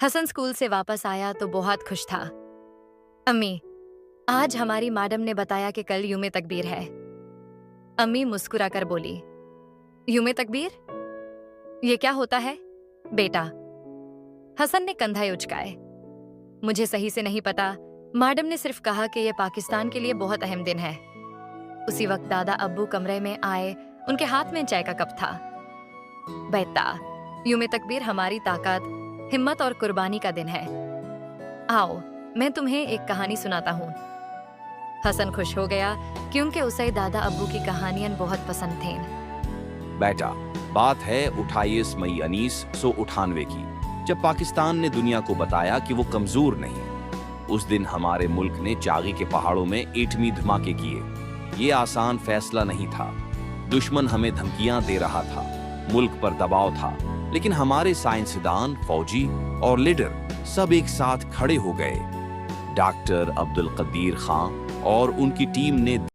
Hasan school से वापस आया तो बहुत खुश था। अम्मी, आज हमारी मैडम ने बताया कि कल यूमे तकबीर है। अम्मी मुस्कुराकर बोली, यूमे तकबीर? ये क्या होता है बेटा? हसन ने कंधे उचकाए। मुझे सही से नहीं पता, मैडम ने सिर्फ कहा कि यह पाकिस्तान के लिए बहुत अहम दिन है। उसी वक्त दादा अब्बू कमरे में आए, उनके हाथ में चाय का कप था। बेटा, यूमे तकबीर हमारी ताकत, हिम्मत और कुर्बानी का दिन है। आओ, मैं तुम्हें एक कहानी सुनाता हूँ। हसन खुश हो गया क्योंकि उसे दादा अब्बू की कहानियां बहुत पसंद थीं। बेटा, बात है 28 मई 1998 की, जब पाकिस्तान ने दुनिया को बताया कि वो कमजोर नहीं। उस दिन हमारे मुल्क ने चागी के पहाड़ों में एटमी धमाके किए। ये आसान फैसला नहीं था। दुश्मन हमें धमकियां दे रहा था, मुल्क पर दबाव था, लेकिन हमारे साइंसदान, फौजी और लीडर सब एक साथ खड़े हो गए। डॉक्टर अब्दुल कदीर खान और उनकी टीम ने